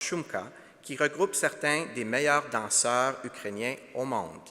Shumka, qui regroupe certains des meilleurs danseurs ukrainiens au monde.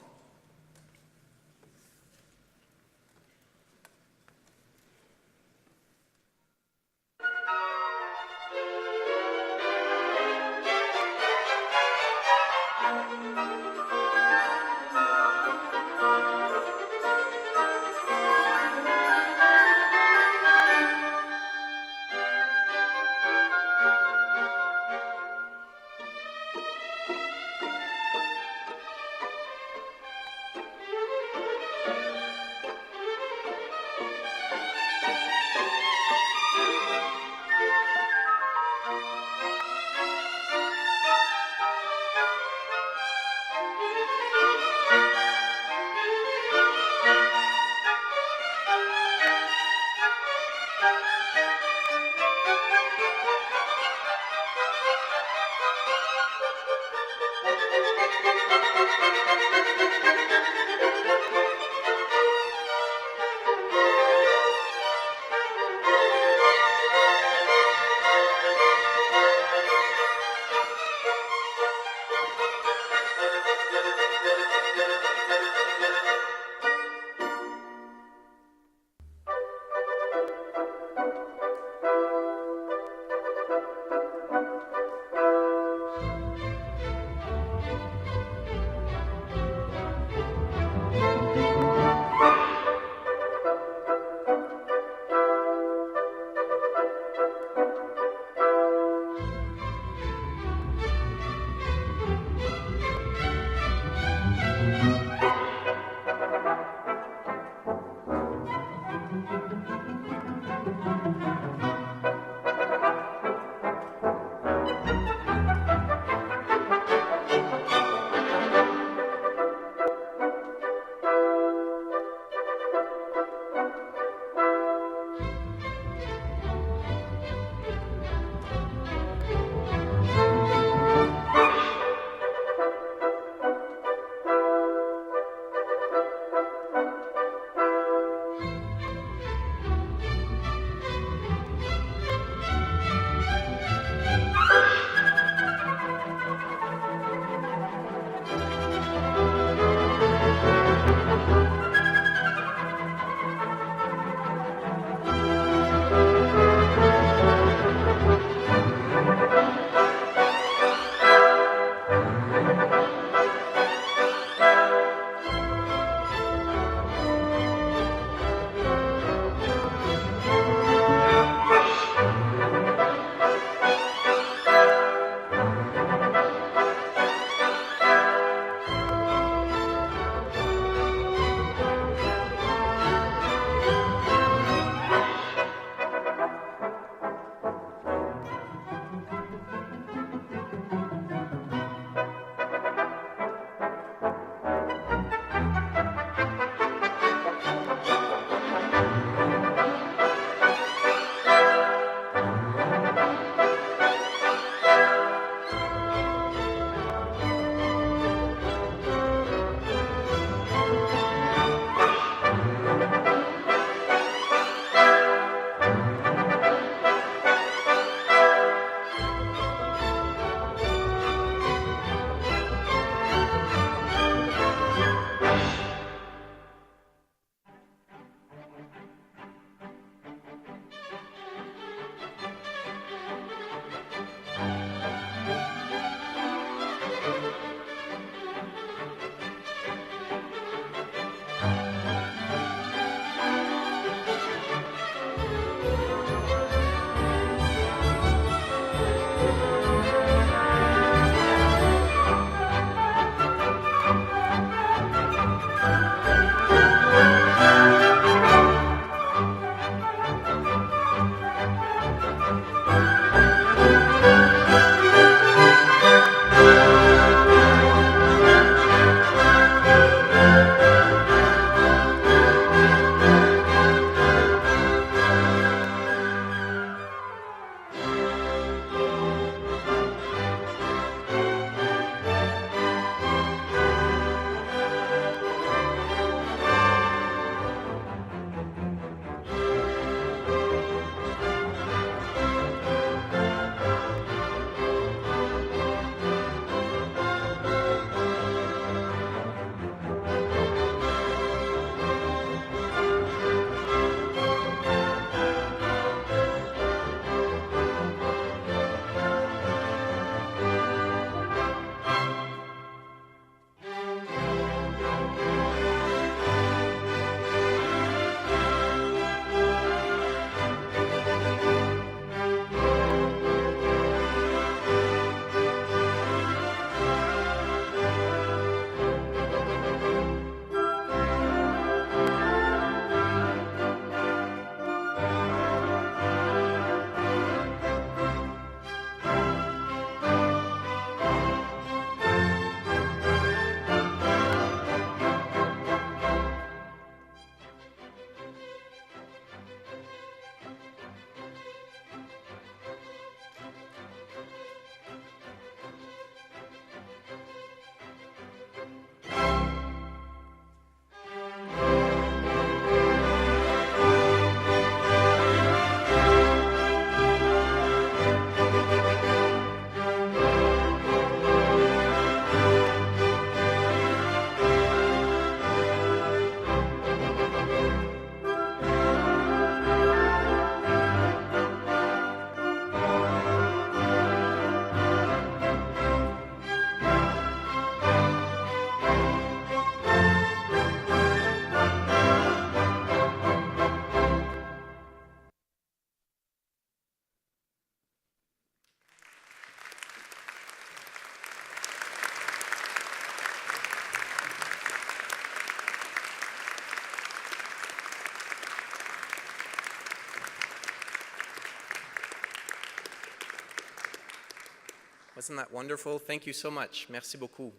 Wasn't that wonderful? Thank you so much. Merci beaucoup.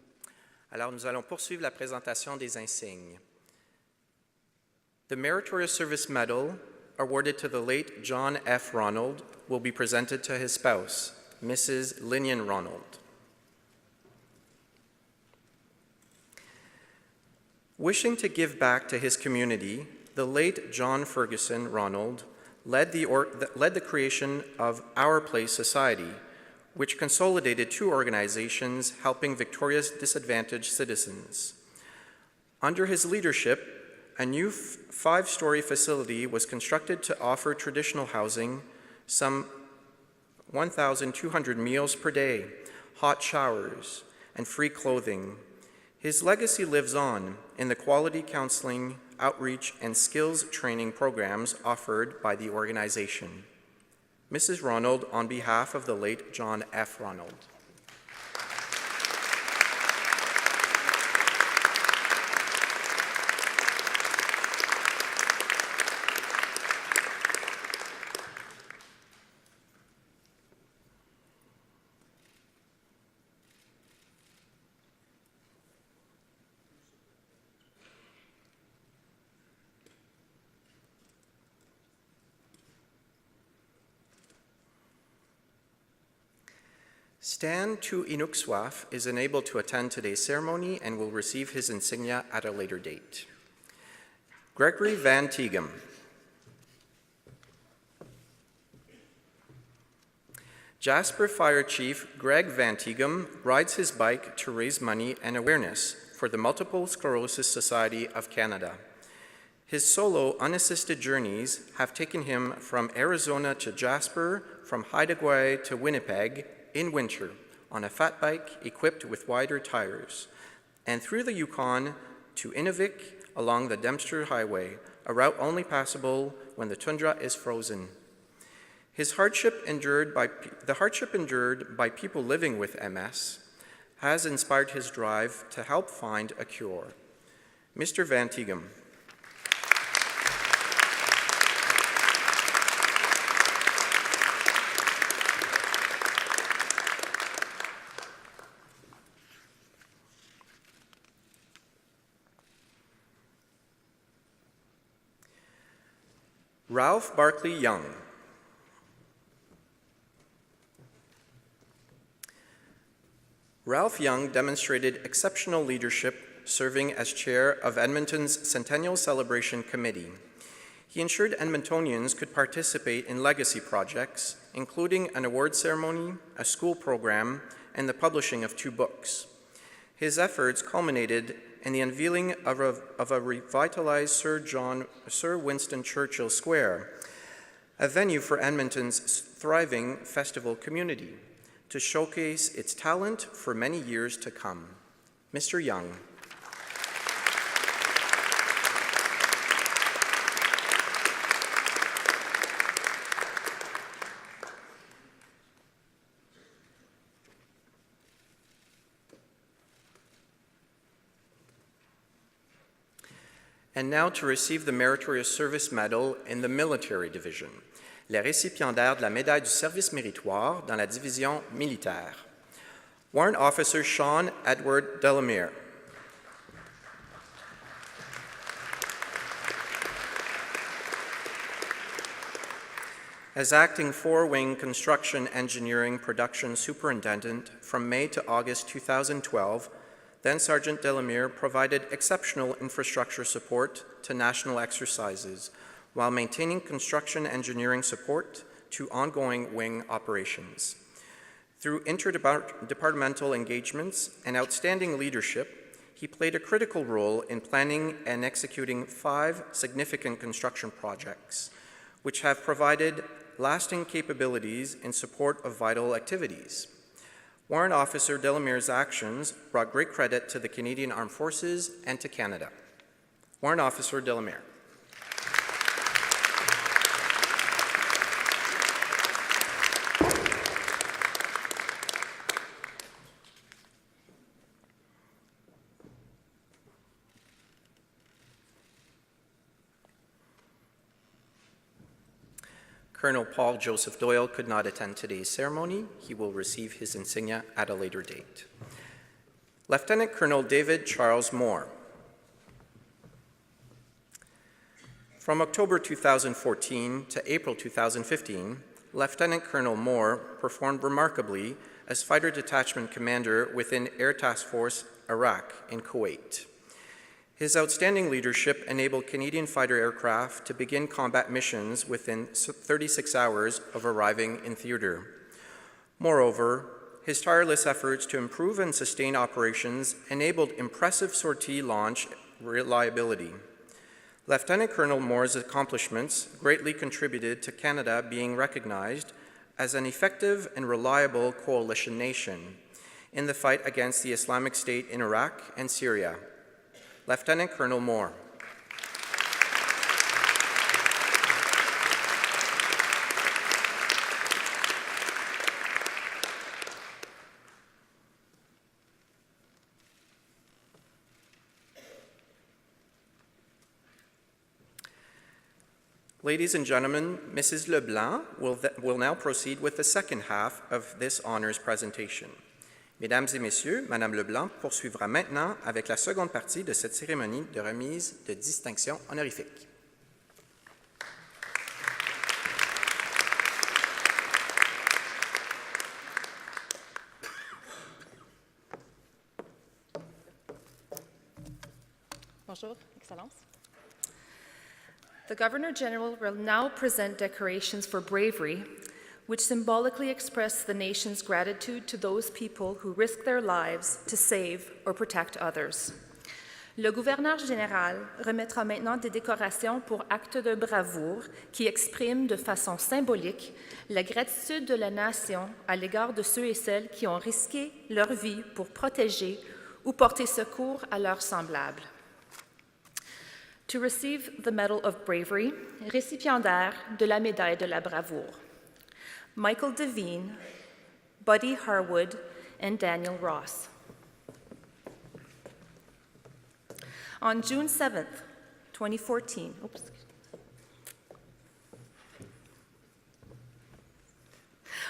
Alors, nous allons poursuivre la présentation des insignes. The Meritorious Service Medal, awarded to the late John F. Ronald, will be presented to his spouse, Mrs. Linian Ronald. Wishing to give back to his community, the late John Ferguson Ronald led the creation of Our Place Society, which consolidated two organizations helping Victoria's disadvantaged citizens. Under his leadership, a new five-story facility was constructed to offer traditional housing, some 1,200 meals per day, hot showers, and free clothing. His legacy lives on in the quality counseling, outreach, and skills training programs offered by the organization. Mrs. Ronald, on behalf of the late John F. Ronald. Stan Tu Inukswaf is unable to attend today's ceremony and will receive his insignia at a later date. Gregory Van Tegum. Jasper Fire Chief Greg Van Tegum rides his bike to raise money and awareness for the Multiple Sclerosis Society of Canada. His solo, unassisted journeys have taken him from Arizona to Jasper, from Haida to Winnipeg, in winter, on a fat bike equipped with wider tires, and through the Yukon to Inuvik along the Dempster Highway, a route only passable when the tundra is frozen. The hardship endured by people living with MS has inspired his drive to help find a cure. Mr. Van Tegum. Ralph Barkley Young. Ralph Young demonstrated exceptional leadership serving as chair of Edmonton's Centennial Celebration Committee. He ensured Edmontonians could participate in legacy projects, including an award ceremony, a school program, and the publishing of 2 books. His efforts culminated in the unveiling of a revitalized Sir Winston Churchill Square, a venue for Edmonton's thriving festival community, to showcase its talent for many years to come. Mr. Young. And now to receive the Meritorious Service Medal in the Military Division, les récipiendaires de la médaille du service méritoire dans la division militaire. Warrant Officer Sean Edward Delamere. As Acting 4-Wing Construction Engineering Production Superintendent from May to August 2012, then Sergeant Delamere provided exceptional infrastructure support to national exercises while maintaining construction engineering support to ongoing wing operations. Through interdepartmental engagements and outstanding leadership, he played a critical role in planning and executing 5 significant construction projects, which have provided lasting capabilities in support of vital activities. Warrant Officer Delamere's actions brought great credit to the Canadian Armed Forces and to Canada. Warrant Officer Delamere. Colonel Paul Joseph Doyle could not attend today's ceremony. He will receive his insignia at a later date. Lieutenant Colonel David Charles Moore. From October 2014 to April 2015, Lieutenant Colonel Moore performed remarkably as Fighter Detachment Commander within Air Task Force Iraq in Kuwait. His outstanding leadership enabled Canadian fighter aircraft to begin combat missions within 36 hours of arriving in theater. Moreover, his tireless efforts to improve and sustain operations enabled impressive sortie launch reliability. Lieutenant Colonel Moore's accomplishments greatly contributed to Canada being recognized as an effective and reliable coalition nation in the fight against the Islamic State in Iraq and Syria. Lieutenant Colonel Moore. Ladies and gentlemen, Mrs. Leblanc will now proceed with the second half of this honors presentation. Mesdames et messieurs, Madame Leblanc poursuivra maintenant avec la seconde partie de cette cérémonie de remise de distinction honorifique. Bonjour, Excellence. The Governor-General will now present decorations for bravery, which symbolically express the nation's gratitude to those people who risk their lives to save or protect others. Le gouverneur général remettra maintenant des décorations pour actes de bravoure qui expriment de façon symbolique la gratitude de la nation à l'égard de ceux et celles qui ont risqué leur vie pour protéger ou porter secours à leurs semblables. To receive the Medal of Bravery, récipiendaire de la médaille de la bravoure, Michael Devine, Buddy Harwood, and Daniel Ross. On June 7th, 2014,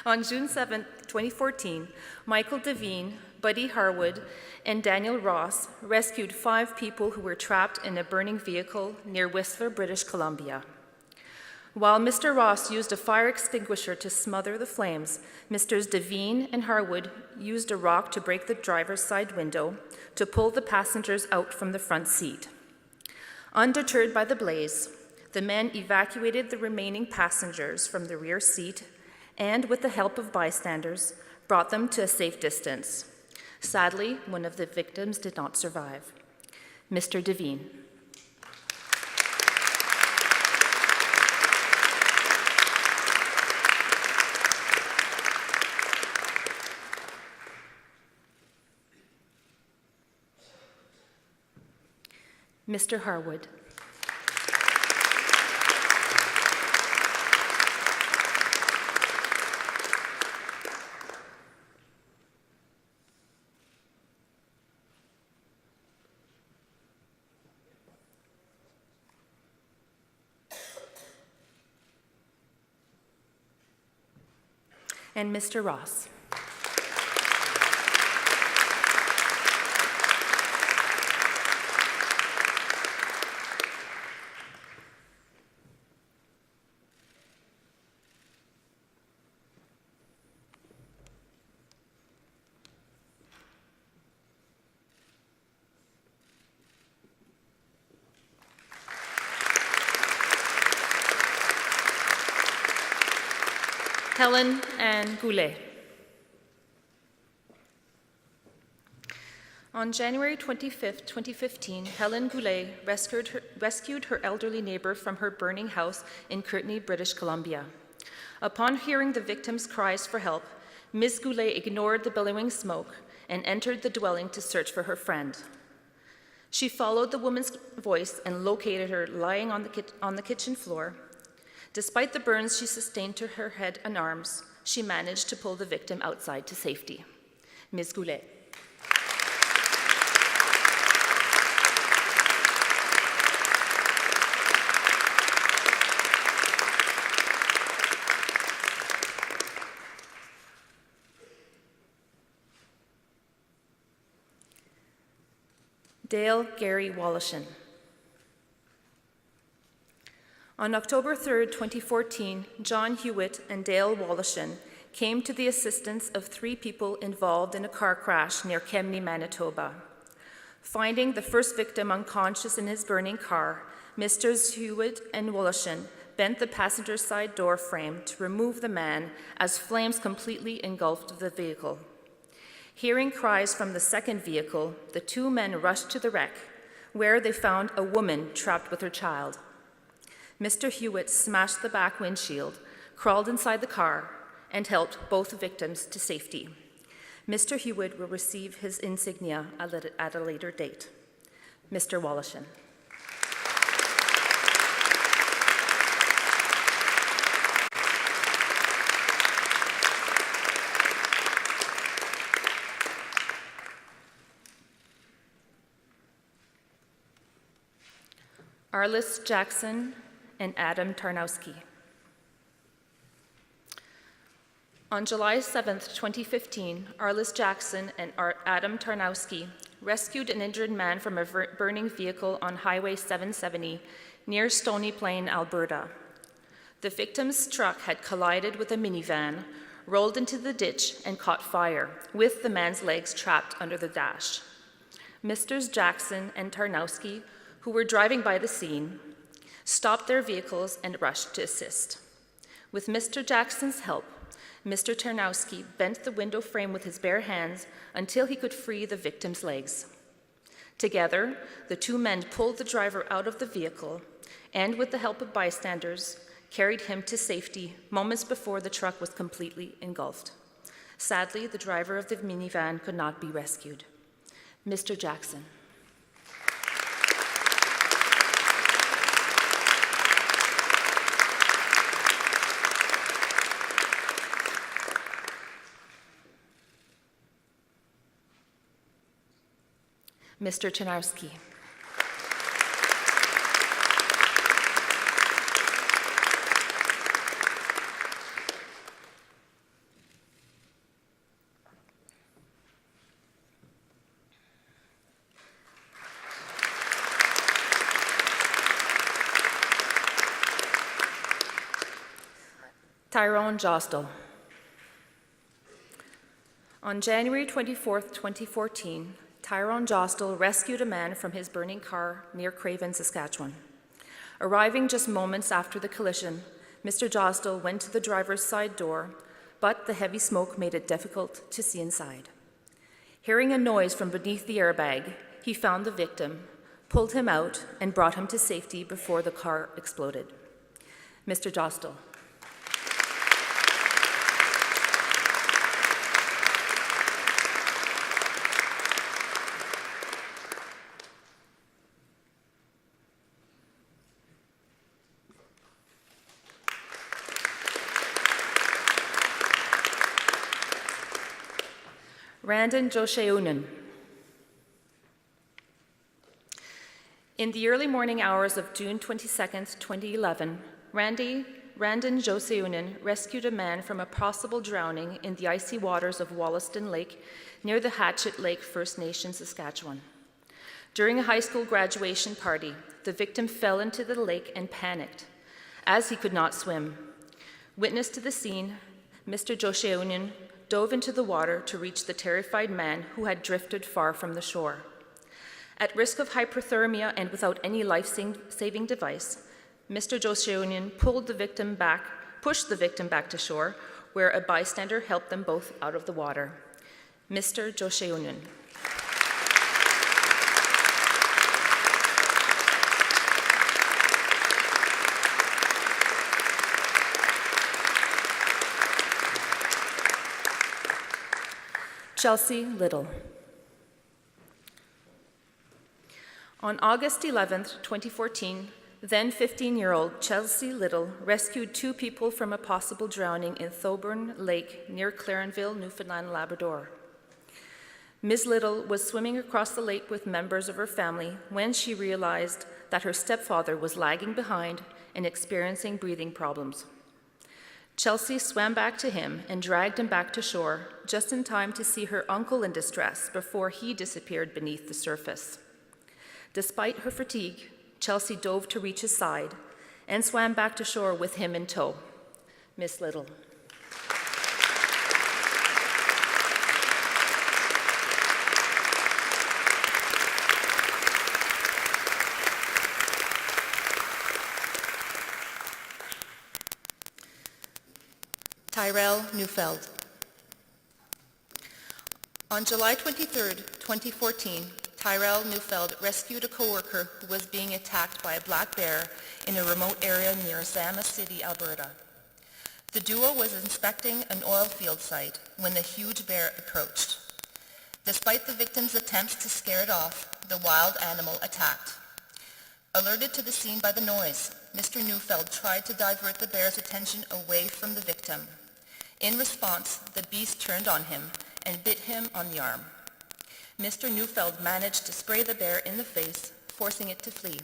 On June 7, 2014, Michael Devine, Buddy Harwood, and Daniel Ross rescued 5 people who were trapped in a burning vehicle near Whistler, British Columbia. While Mr. Ross used a fire extinguisher to smother the flames, Mr. Devine and Harwood used a rock to break the driver's side window to pull the passengers out from the front seat. Undeterred by the blaze, the men evacuated the remaining passengers from the rear seat and, with the help of bystanders, brought them to a safe distance. Sadly, one of the victims did not survive. Mr. Devine. Mr. Harwood. And Mr. Ross. Kellen and Goulet. On January 25, 2015, Helen Goulet rescued her elderly neighbor from her burning house in Courtenay, British Columbia. Upon hearing the victim's cries for help, Ms. Goulet ignored the billowing smoke and entered the dwelling to search for her friend. She followed the woman's voice and located her lying on the kitchen floor. Despite the burns she sustained to her head and arms, she managed to pull the victim outside to safety. Ms. Goulet. Dale Gary Woloson. On October 3, 2014, John Hewitt and Dale Woloson came to the assistance of 3 people involved in a car crash near Kemney, Manitoba. Finding the first victim unconscious in his burning car, Mr. Hewitt and Woloson bent the passenger side door frame to remove the man as flames completely engulfed the vehicle. Hearing cries from the second vehicle, the 2 men rushed to the wreck, where they found a woman trapped with her child. Mr. Hewitt smashed the back windshield, crawled inside the car, and helped both victims to safety. Mr. Hewitt will receive his insignia at a later date. Mr. Woloson. Arliss Jackson and Adam Tarnowski. On July 7, 2015, Arliss Jackson and Adam Tarnowski rescued an injured man from a burning vehicle on Highway 770 near Stony Plain, Alberta. The victim's truck had collided with a minivan, rolled into the ditch, and caught fire, with the man's legs trapped under the dash. Misters Jackson and Tarnowski, who were driving by the scene, stopped their vehicles and rushed to assist. With Mr. Jackson's help, Mr. Tarnowski bent the window frame with his bare hands until he could free the victim's legs. Together, the 2 men pulled the driver out of the vehicle and, with the help of bystanders, carried him to safety moments before the truck was completely engulfed. Sadly, the driver of the minivan could not be rescued. Mr. Jackson. Mr. Tarnowski. Tyrone Jostle. On January 24, 2014, Tyrone Jostle rescued a man from his burning car near Craven, Saskatchewan. Arriving just moments after the collision, Mr. Jostle went to the driver's side door, but the heavy smoke made it difficult to see inside. Hearing a noise from beneath the airbag, he found the victim, pulled him out, and brought him to safety before the car exploded. Mr. Jostle. Randon Josheunen. In the early morning hours of June 22, 2011, Randon Josheunen rescued a man from a possible drowning in the icy waters of Woloson Lake near the Hatchet Lake First Nation, Saskatchewan. During a high school graduation party, the victim fell into the lake and panicked, as he could not swim. Witness to the scene, Mr. Josheunen dove into the water to reach the terrified man who had drifted far from the shore. At risk of hypothermia and without any life-saving device, Mr. Josheunen pushed the victim back to shore, where a bystander helped them both out of the water. Mr. Josheunen. Chelsea Little. On August 11, 2014, then 15-year-old Chelsea Little rescued 2 people from a possible drowning in Thoburn Lake near Clarenville, Newfoundland, Labrador. Ms. Little was swimming across the lake with members of her family when she realized that her stepfather was lagging behind and experiencing breathing problems. Chelsea swam back to him and dragged him back to shore just in time to see her uncle in distress before he disappeared beneath the surface. Despite her fatigue, Chelsea dove to reach his side and swam back to shore with him in tow. Miss Little. Tyrell Neufeld. On July 23, 2014, Tyrell Neufeld rescued a coworker who was being attacked by a black bear in a remote area near Zama City, Alberta. The duo was inspecting an oil field site when the huge bear approached. Despite the victim's attempts to scare it off, the wild animal attacked. Alerted to the scene by the noise, Mr. Neufeld tried to divert the bear's attention away from the victim. In response, the beast turned on him and bit him on the arm. Mr. Neufeld managed to spray the bear in the face, forcing it to flee,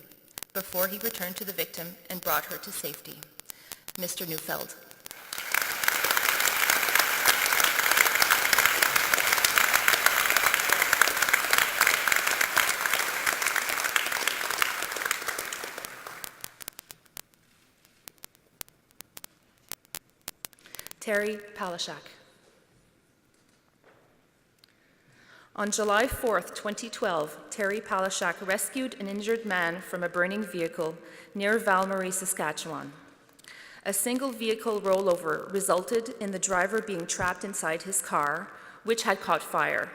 before he returned to the victim and brought her to safety. Mr. Neufeld. Terry Pelshak. On July 4, 2012, Terry Pelshak rescued an injured man from a burning vehicle near Val-Marie, Saskatchewan. A single vehicle rollover resulted in the driver being trapped inside his car, which had caught fire.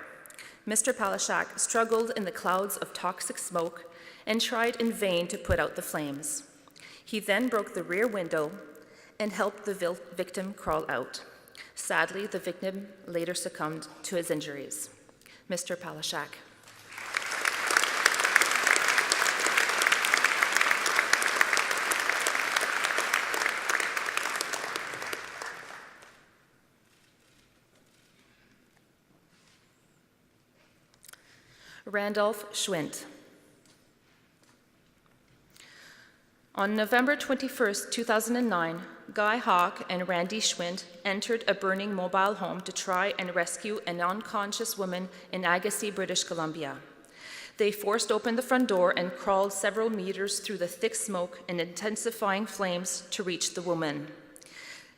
Mr. Pelshak struggled in the clouds of toxic smoke and tried in vain to put out the flames. He then broke the rear window and helped the victim crawl out. Sadly, the victim later succumbed to his injuries. Mr. Pelshak. Randolph Schwindt. On November 21, 2009, Guy Hawk and Randy Schwindt entered a burning mobile home to try and rescue an unconscious woman in Agassiz, British Columbia. They forced open the front door and crawled several meters through the thick smoke and intensifying flames to reach the woman.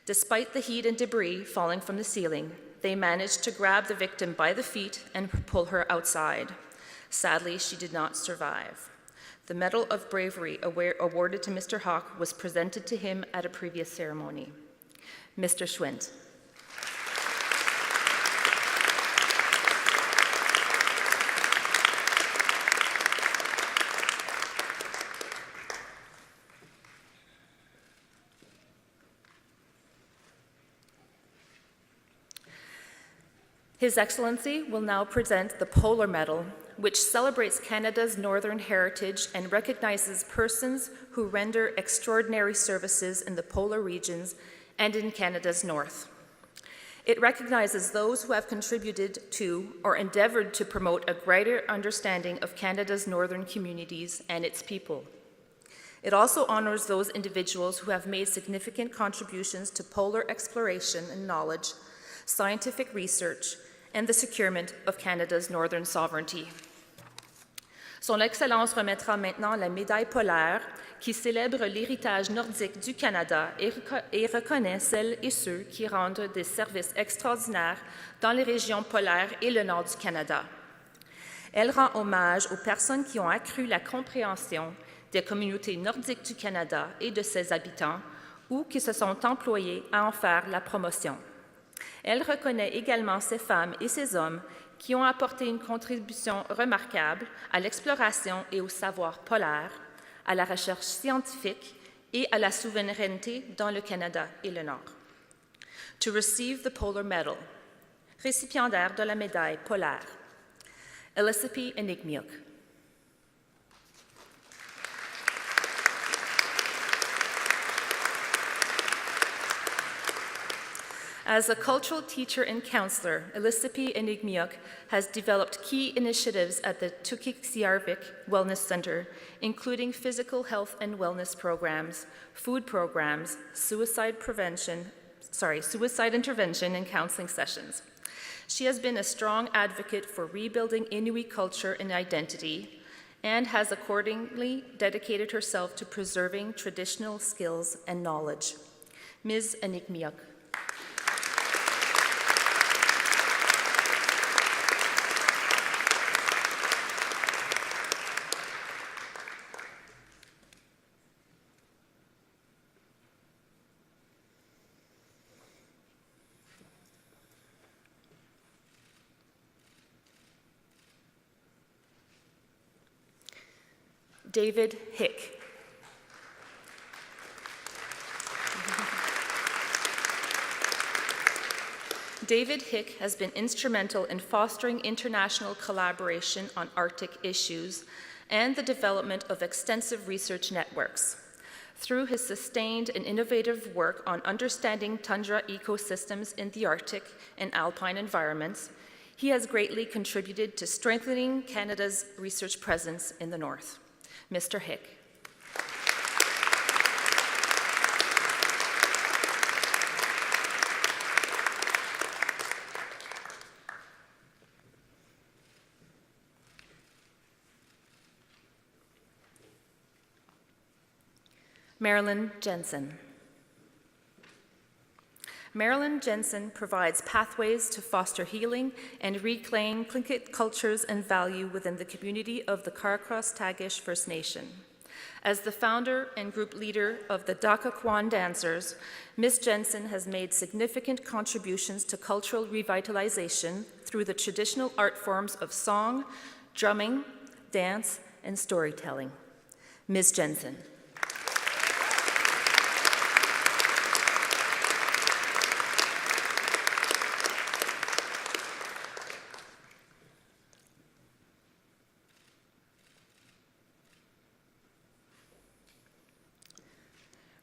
Despite the heat and debris falling from the ceiling, they managed to grab the victim by the feet and pull her outside. Sadly, she did not survive. The Medal of Bravery awarded to Mr. Hawk was presented to him at a previous ceremony. Mr. Schwindt. His Excellency will now present the Polar Medal, which celebrates Canada's northern heritage and recognizes persons who render extraordinary services in the polar regions and in Canada's north. It recognizes those who have contributed to or endeavored to promote a greater understanding of Canada's northern communities and its people. It also honors those individuals who have made significant contributions to polar exploration and knowledge, scientific research, and the securement of Canada's northern sovereignty. Son Excellence remettra maintenant la médaille polaire qui célèbre l'héritage nordique du Canada et reconnaît celles et ceux qui rendent des services extraordinaires dans les régions polaires et le nord du Canada. Elle rend hommage aux personnes qui ont accru la compréhension des communautés nordiques du Canada et de ses habitants ou qui se sont employés à en faire la promotion. Elle reconnaît également ces femmes et ces hommes qui ont apporté une contribution remarquable à l'exploration et au savoir polaire, à la recherche scientifique et à la souveraineté dans le Canada et le Nord. To receive the Polar Medal, récipiendaire de la médaille polaire, Alyssa P Enigma. As a cultural teacher and counselor, Alyssa P Enigma has developed key initiatives at the Tukiksiarvik Wellness Center, including physical health and wellness programs, food programs, suicide intervention, and counseling sessions. She has been a strong advocate for rebuilding Inuit culture and identity and has accordingly dedicated herself to preserving traditional skills and knowledge. Ms. Enigma. David Hick. David Hick has been instrumental in fostering international collaboration on Arctic issues and the development of extensive research networks. Through his sustained and innovative work on understanding tundra ecosystems in the Arctic and alpine environments, he has greatly contributed to strengthening Canada's research presence in the North. Mr. Hick. Marilyn Jensen. Marilyn Jensen provides pathways to foster healing and reclaim Tlingit cultures and value within the community of the Carcross-Tagish First Nation. As the founder and group leader of the Dakakwan Dancers, Ms. Jensen has made significant contributions to cultural revitalization through the traditional art forms of song, drumming, dance, and storytelling. Ms. Jensen.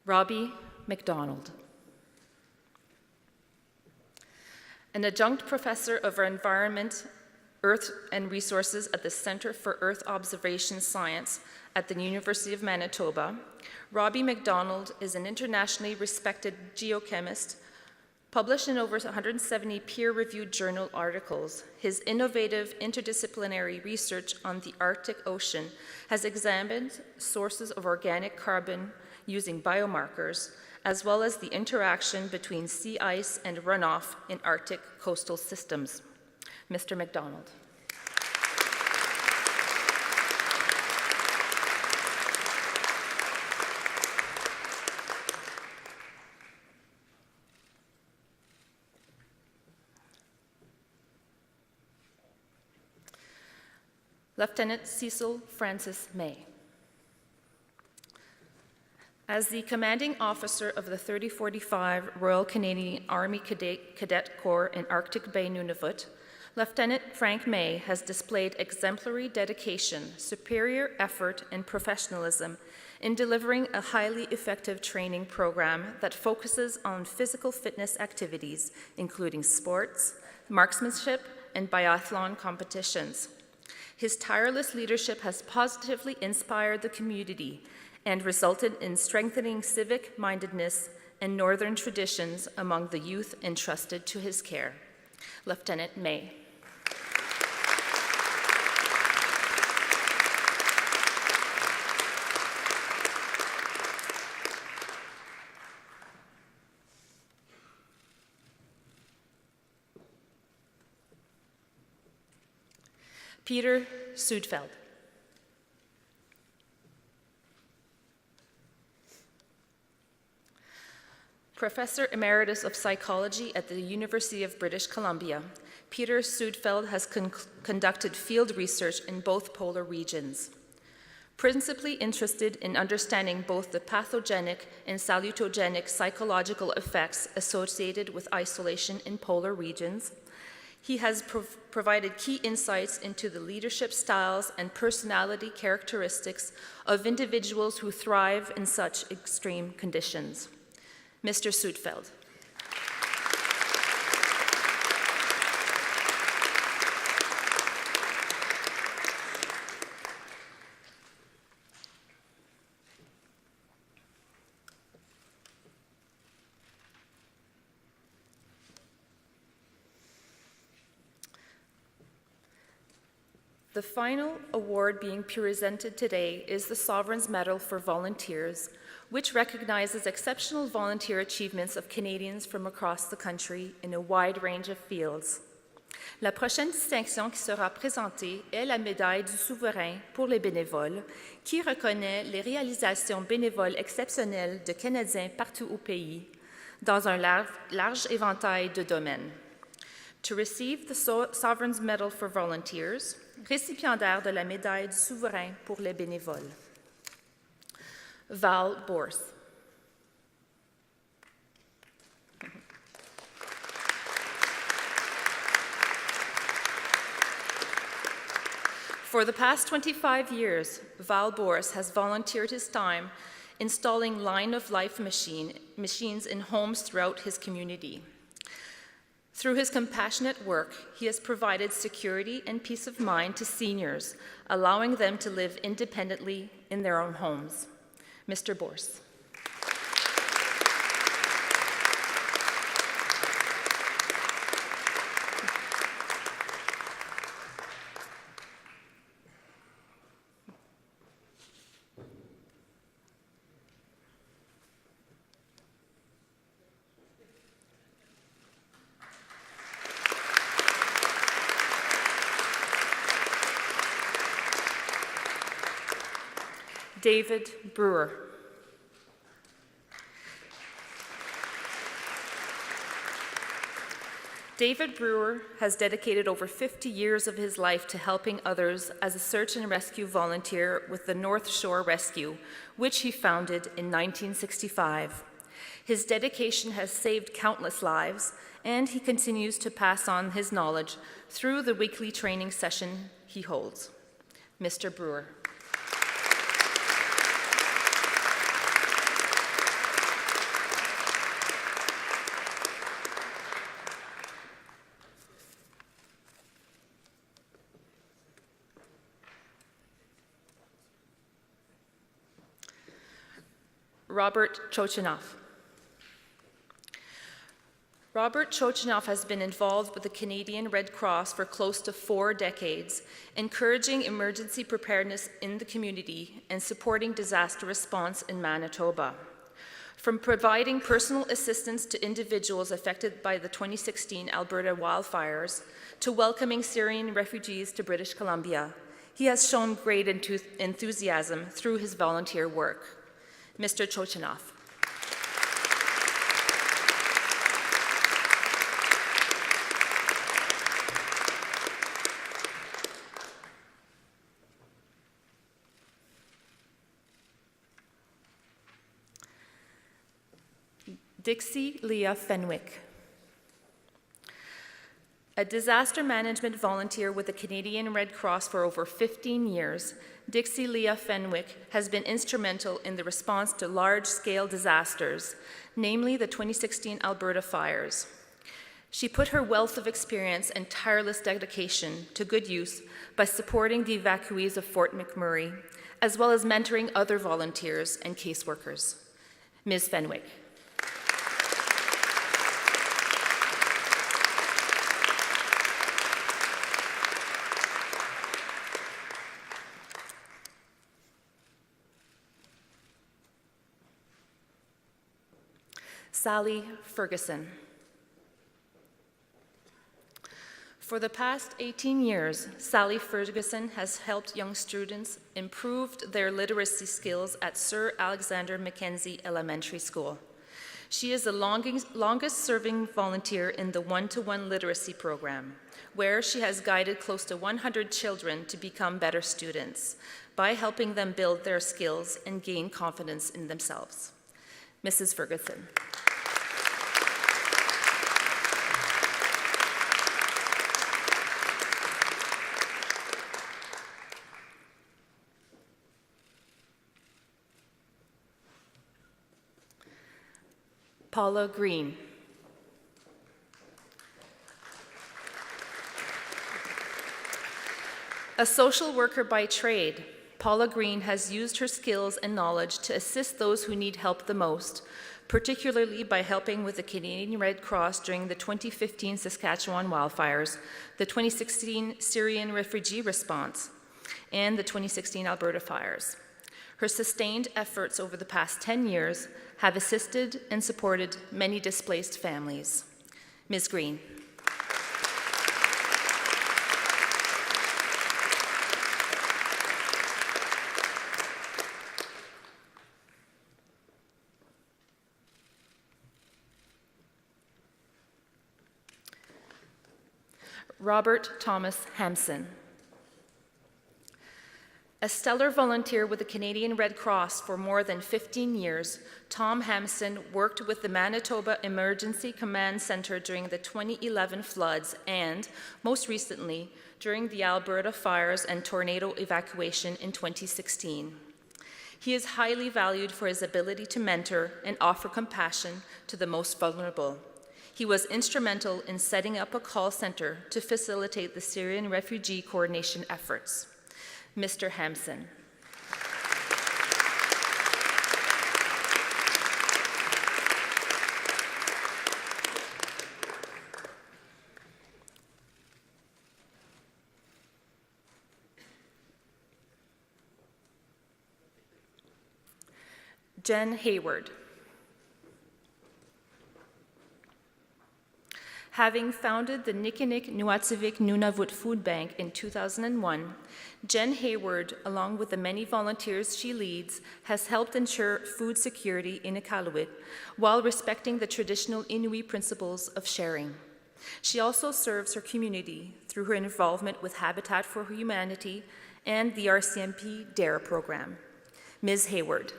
Robbie MacDonald. An adjunct professor of environment, earth and resources at the Center for Earth Observation Science at the University of Manitoba, Robbie MacDonald is an internationally respected geochemist, published in over 170 peer-reviewed journal articles. His innovative interdisciplinary research on the Arctic Ocean has examined sources of organic carbon using biomarkers, as well as the interaction between sea ice and runoff in Arctic coastal systems. Mr. MacDonald. Lieutenant Cecil Francis May. As the commanding officer of the 3045 Royal Canadian Army Cadet Corps in Arctic Bay, Nunavut, Lieutenant Frank May has displayed exemplary dedication, superior effort, and professionalism in delivering a highly effective training program that focuses on physical fitness activities, including sports, marksmanship, and biathlon competitions. His tireless leadership has positively inspired the community and resulted in strengthening civic-mindedness and Northern traditions among the youth entrusted to his care. Lieutenant May. Peter Sudfeld. Professor Emeritus of Psychology at the University of British Columbia, Peter Sudfeld has conducted field research in both polar regions. Principally interested in understanding both the pathogenic and salutogenic psychological effects associated with isolation in polar regions, he has provided key insights into the leadership styles and personality characteristics of individuals who thrive in such extreme conditions. Mr. Sudfeld. The final award being presented today is the Sovereign's Medal for Volunteers, which recognizes exceptional volunteer achievements of Canadians from across the country in a wide range of fields. La prochaine distinction qui sera présentée est la médaille du souverain pour les bénévoles, qui reconnaît les réalisations bénévoles exceptionnelles de Canadiens partout au pays, dans un large éventail de domaines. To receive the Sovereign's Medal for Volunteers, récipiendaire de la médaille du souverain pour les bénévoles. Val Bourse. For the past 25 years, Val Bourse has volunteered his time installing line-of-life machines in homes throughout his community. Through his compassionate work, he has provided security and peace of mind to seniors, allowing them to live independently in their own homes. Mr. Bourse. David Brewer. David Brewer has dedicated over 50 years of his life to helping others as a search and rescue volunteer with the North Shore Rescue, which he founded in 1965. His dedication has saved countless lives, and he continues to pass on his knowledge through the weekly training session he holds. Mr. Brewer. Robert Chochinov. Robert Chochinov has been involved with the Canadian Red Cross for close to 4 decades, encouraging emergency preparedness in the community and supporting disaster response in Manitoba. From providing personal assistance to individuals affected by the 2016 Alberta wildfires to welcoming Syrian refugees to British Columbia, he has shown great enthusiasm through his volunteer work. Mr. Chochinov. Dixie Leah Fenwick. A disaster management volunteer with the Canadian Red Cross for over 15 years, Dixie Leah Fenwick has been instrumental in the response to large-scale disasters, namely the 2016 Alberta fires. She put her wealth of experience and tireless dedication to good use by supporting the evacuees of Fort McMurray, as well as mentoring other volunteers and caseworkers. Ms. Fenwick. Sally Ferguson. For the past 18 years, Sally Ferguson has helped young students improve their literacy skills at Sir Alexander Mackenzie Elementary School. She is the longest-serving volunteer in the one-to-one literacy program, where she has guided close to 100 children to become better students by helping them build their skills and gain confidence in themselves. Mrs. Ferguson. Paula Green. A social worker by trade, Paula Green has used her skills and knowledge to assist those who need help the most, particularly by helping with the Canadian Red Cross during the 2015 Saskatchewan wildfires, the 2016 Syrian refugee response, and the 2016 Alberta fires. Her sustained efforts over the past 10 years have assisted and supported many displaced families. Ms. Green. Robert Thomas Hampson. A stellar volunteer with the Canadian Red Cross for more than 15 years, Tom Hampson worked with the Manitoba Emergency Command Centre during the 2011 floods and, most recently, during the Alberta fires and tornado evacuation in 2016. He is highly valued for his ability to mentor and offer compassion to the most vulnerable. He was instrumental in setting up a call center to facilitate the Syrian refugee coordination efforts. Mr. Hampson. Jen Hayward. Having founded the Nikinik Nuatsivik Nunavut Food Bank in 2001, Jen Hayward, along with the many volunteers she leads, has helped ensure food security in Iqaluit while respecting the traditional Inuit principles of sharing. She also serves her community through her involvement with Habitat for Humanity and the RCMP DARE program. Ms. Hayward.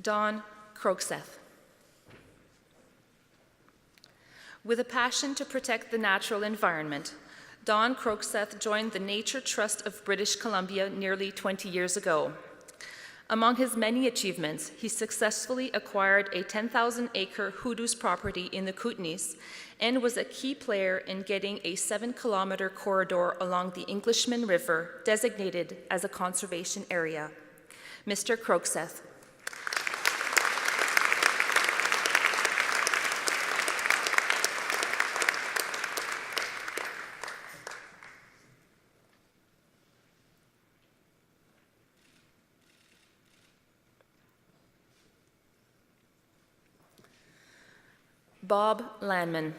Don Croze. With a passion to protect the natural environment, Don Croze joined the Nature Trust of British Columbia nearly 20 years ago. Among his many achievements, he successfully acquired a 10,000-acre Hoodoos property in the Kootenays and was a key player in getting a 7-kilometer corridor along the Englishman River designated as a conservation area. Mr. Croze. Bob Landman.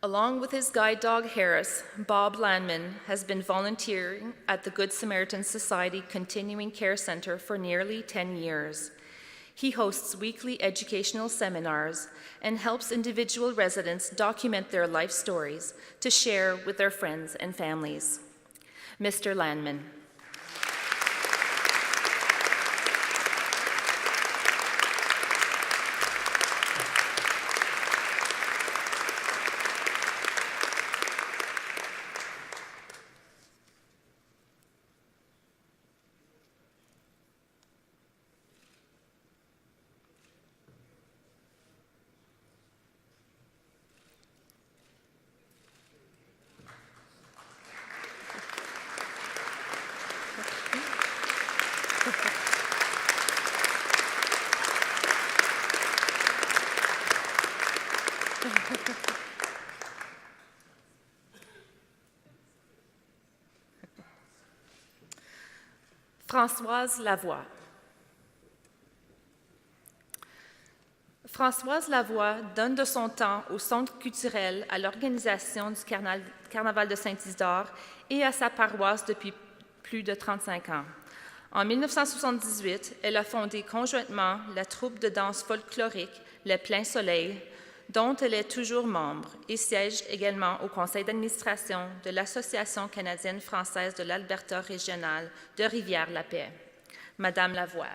Along with his guide dog Harris, Bob Landman has been volunteering at the Good Samaritan Society Continuing Care Center for nearly 10 years. He hosts weekly educational seminars and helps individual residents document their life stories to share with their friends and families. Mr. Landman. Françoise Lavoie. Françoise Lavoie donne de son temps au Centre culturel, à l'organisation du Carnaval de Saint-Isidore et à sa paroisse depuis plus de 35 ans. En 1978, elle a fondé conjointement la troupe de danse folklorique Le Plein Soleil, dont elle est toujours membre et siège également au conseil d'administration de l'Association canadienne-française de l'Alberta régionale de Rivière-la-Paix. Madame Lavoie.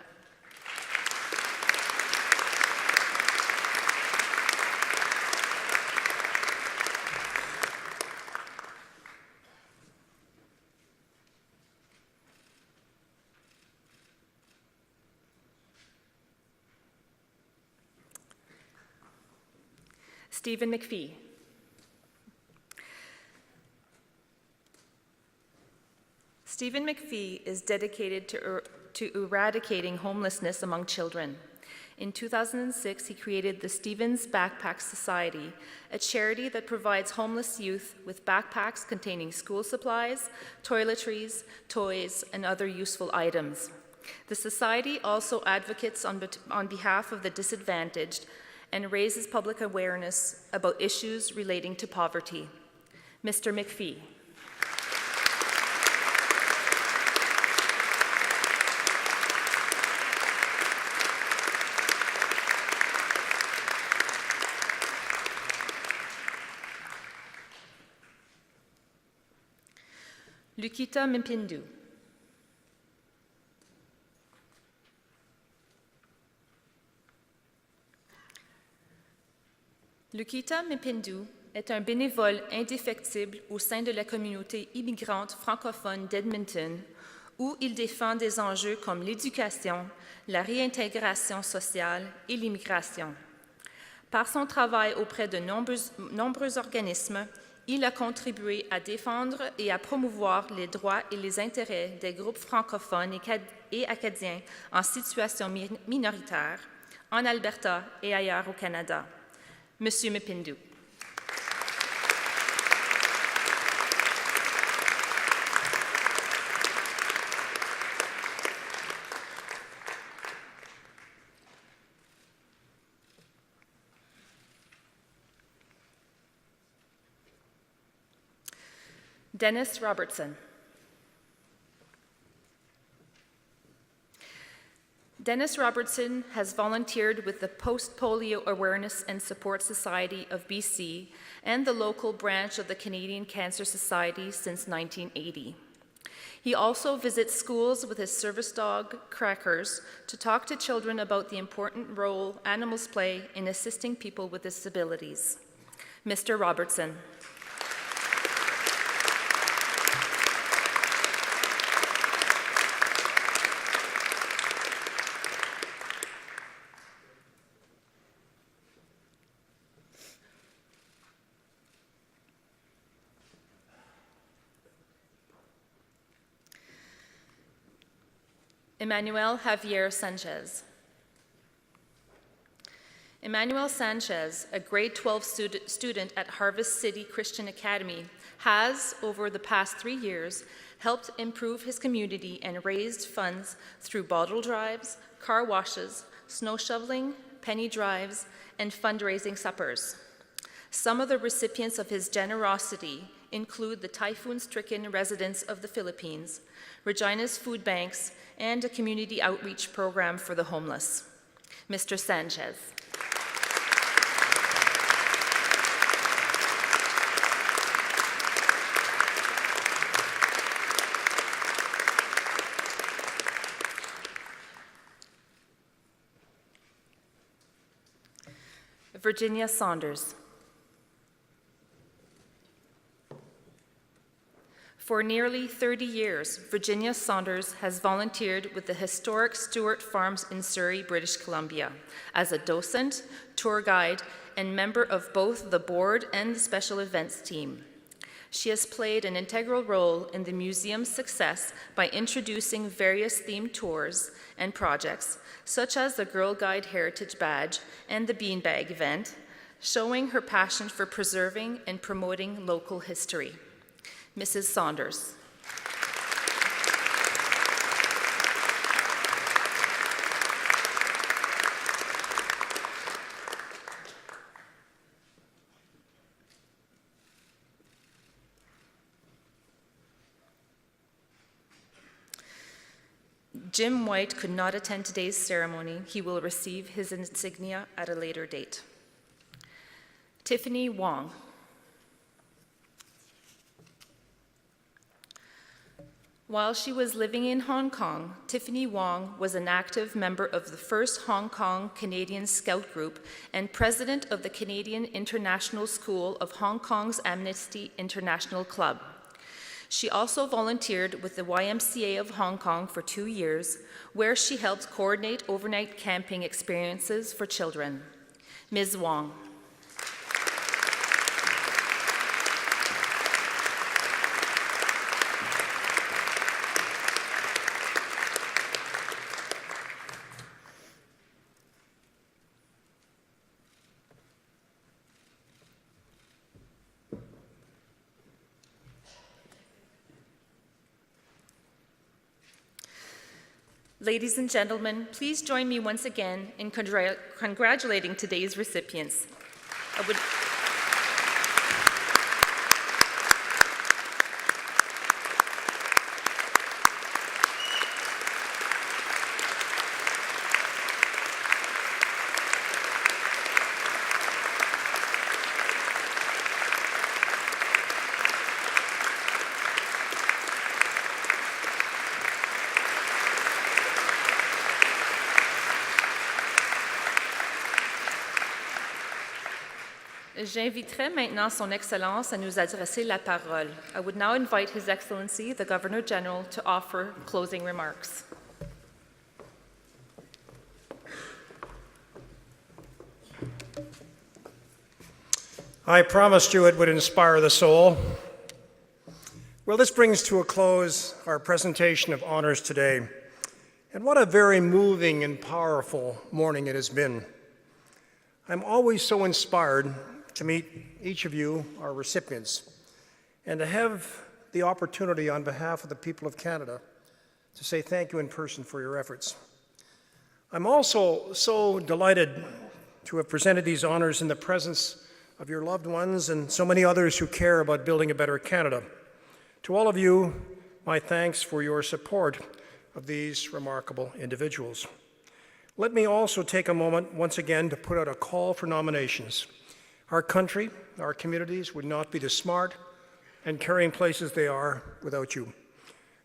Stephen McPhee. Stephen McPhee is dedicated to eradicating homelessness among children. In 2006, he created the Stevens Backpack Society, a charity that provides homeless youth with backpacks containing school supplies, toiletries, toys, and other useful items. The society also advocates on behalf of the disadvantaged and raises public awareness about issues relating to poverty. Mr. McPhee. Lukita Mpindu. Lukita Mpindu est un bénévole indéfectible au sein de la communauté immigrante francophone d'Edmonton, où il défend des enjeux comme l'éducation, la réintégration sociale et l'immigration. Par son travail auprès de nombreux organismes, il a contribué à défendre et à promouvoir les droits et les intérêts des groupes francophones et acadiens en situation minoritaire, en Alberta et ailleurs au Canada. Monsieur Mpindu. Dennis Robertson. Dennis Robertson has volunteered with the Post-Polio Awareness and Support Society of BC and the local branch of the Canadian Cancer Society since 1980. He also visits schools with his service dog, Crackers, to talk to children about the important role animals play in assisting people with disabilities. Mr. Robertson. Emmanuel Javier Sanchez. Emmanuel Sanchez, a grade 12 student at Harvest City Christian Academy, has, over the past 3 years, helped improve his community and raised funds through bottle drives, car washes, snow shoveling, penny drives, and fundraising suppers. Some of the recipients of his generosity include the typhoon-stricken residents of the Philippines, Regina's Food Banks, and a community outreach program for the homeless. Mr. Sanchez. Virginia Saunders. For nearly 30 years, Virginia Saunders has volunteered with the historic Stewart Farms in Surrey, British Columbia, as a docent, tour guide, and member of both the board and the special events team. She has played an integral role in the museum's success by introducing various themed tours and projects, such as the Girl Guide Heritage Badge and the Beanbag event, showing her passion for preserving and promoting local history. Mrs. Saunders. Jim White could not attend today's ceremony. He will receive his insignia at a later date. Tiffany Wang. While she was living in Hong Kong, Tiffany Wang was an active member of the first Hong Kong Canadian Scout Group and president of the Canadian International School of Hong Kong's Amnesty International Club. She also volunteered with the YMCA of Hong Kong for 2 years, where she helped coordinate overnight camping experiences for children. Ms. Wang. Ladies and gentlemen, please join me once again in congratulating today's recipients. J'inviterai maintenant Son Excellence à nous adresser la parole. I would now invite His Excellency, the Governor General, to offer closing remarks. I promised you it would inspire the soul. Well, this brings to a close our presentation of honors today. And what a very moving and powerful morning it has been. I'm always so inspired to meet each of you, our recipients, and to have the opportunity on behalf of the people of Canada to say thank you in person for your efforts. I'm also so delighted to have presented these honors in the presence of your loved ones and so many others who care about building a better Canada. To all of you, my thanks for your support of these remarkable individuals. Let me also take a moment once again to put out a call for nominations. Our country, our communities would not be the smart and caring places they are without you.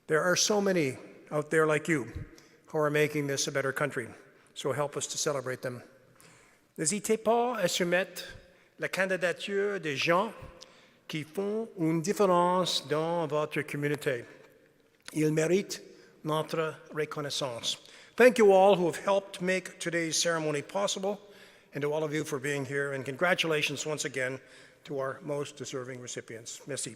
There are so many out there like you who are making this a better country, so help us to celebrate them. N'hésitez pas à soumettre la candidature des gens qui font une différence dans votre communauté. Ils méritent notre reconnaissance. Thank you all who have helped make today's ceremony possible, and to all of you for being here, and congratulations once again to our most deserving recipients. Merci.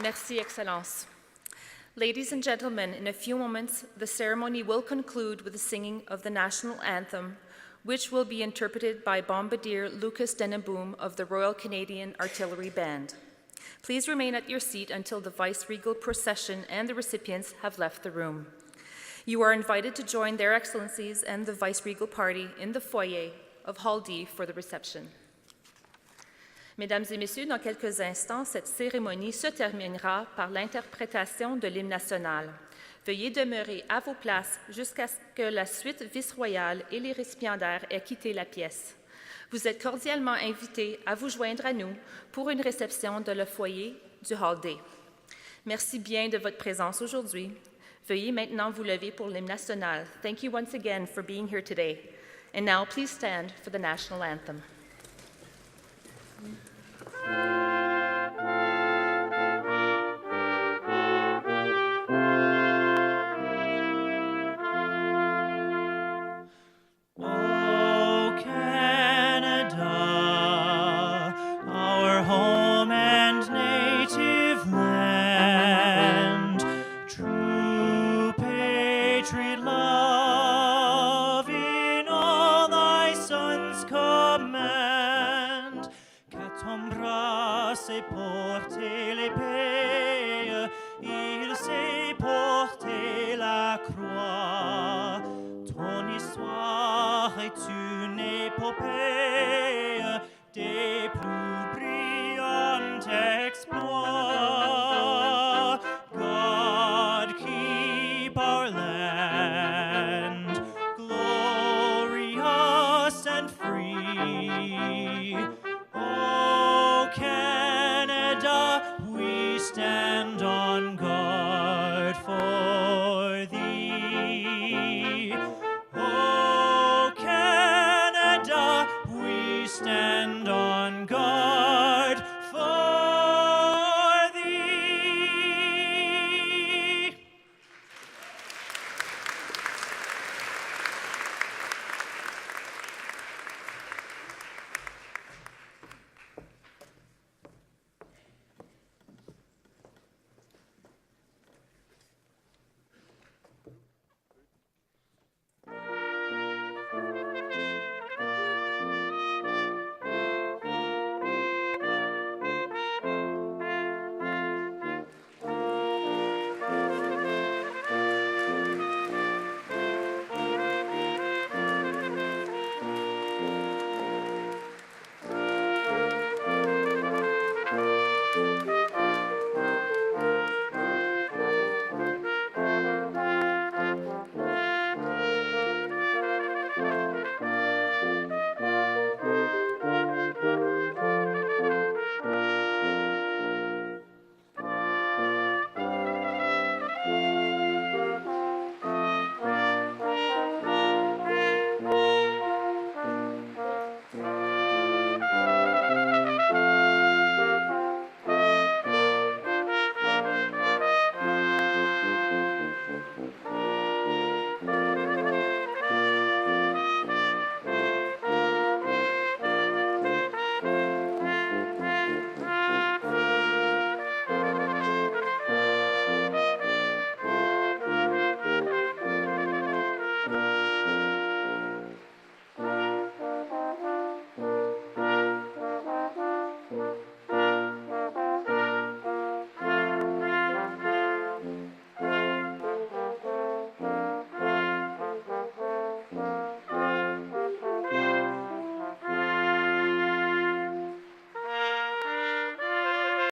Merci, Excellence. Ladies and gentlemen, in a few moments, the ceremony will conclude with the singing of the national anthem, which will be interpreted by Bombardier Lucas Deneboom of the Royal Canadian Artillery Band. Please remain at your seat until the vice-regal procession and the recipients have left the room. You are invited to join their excellencies and the vice-regal party in the foyer of Hall D for the reception. Mesdames et messieurs, dans quelques instants, cette cérémonie se terminera par l'interprétation de l'hymne national. Veuillez demeurer à vos places jusqu'à ce que la suite vice-royale et les récipiendaires aient quitté la pièce. Vous êtes cordialement invités à vous joindre à nous pour une réception dans le foyer du Hall D. Merci bien de votre présence aujourd'hui. Veuillez maintenant vous lever pour l'hymne national. Thank you once again for being here today. And now please stand for the national anthem. Ton histoire est une épopée.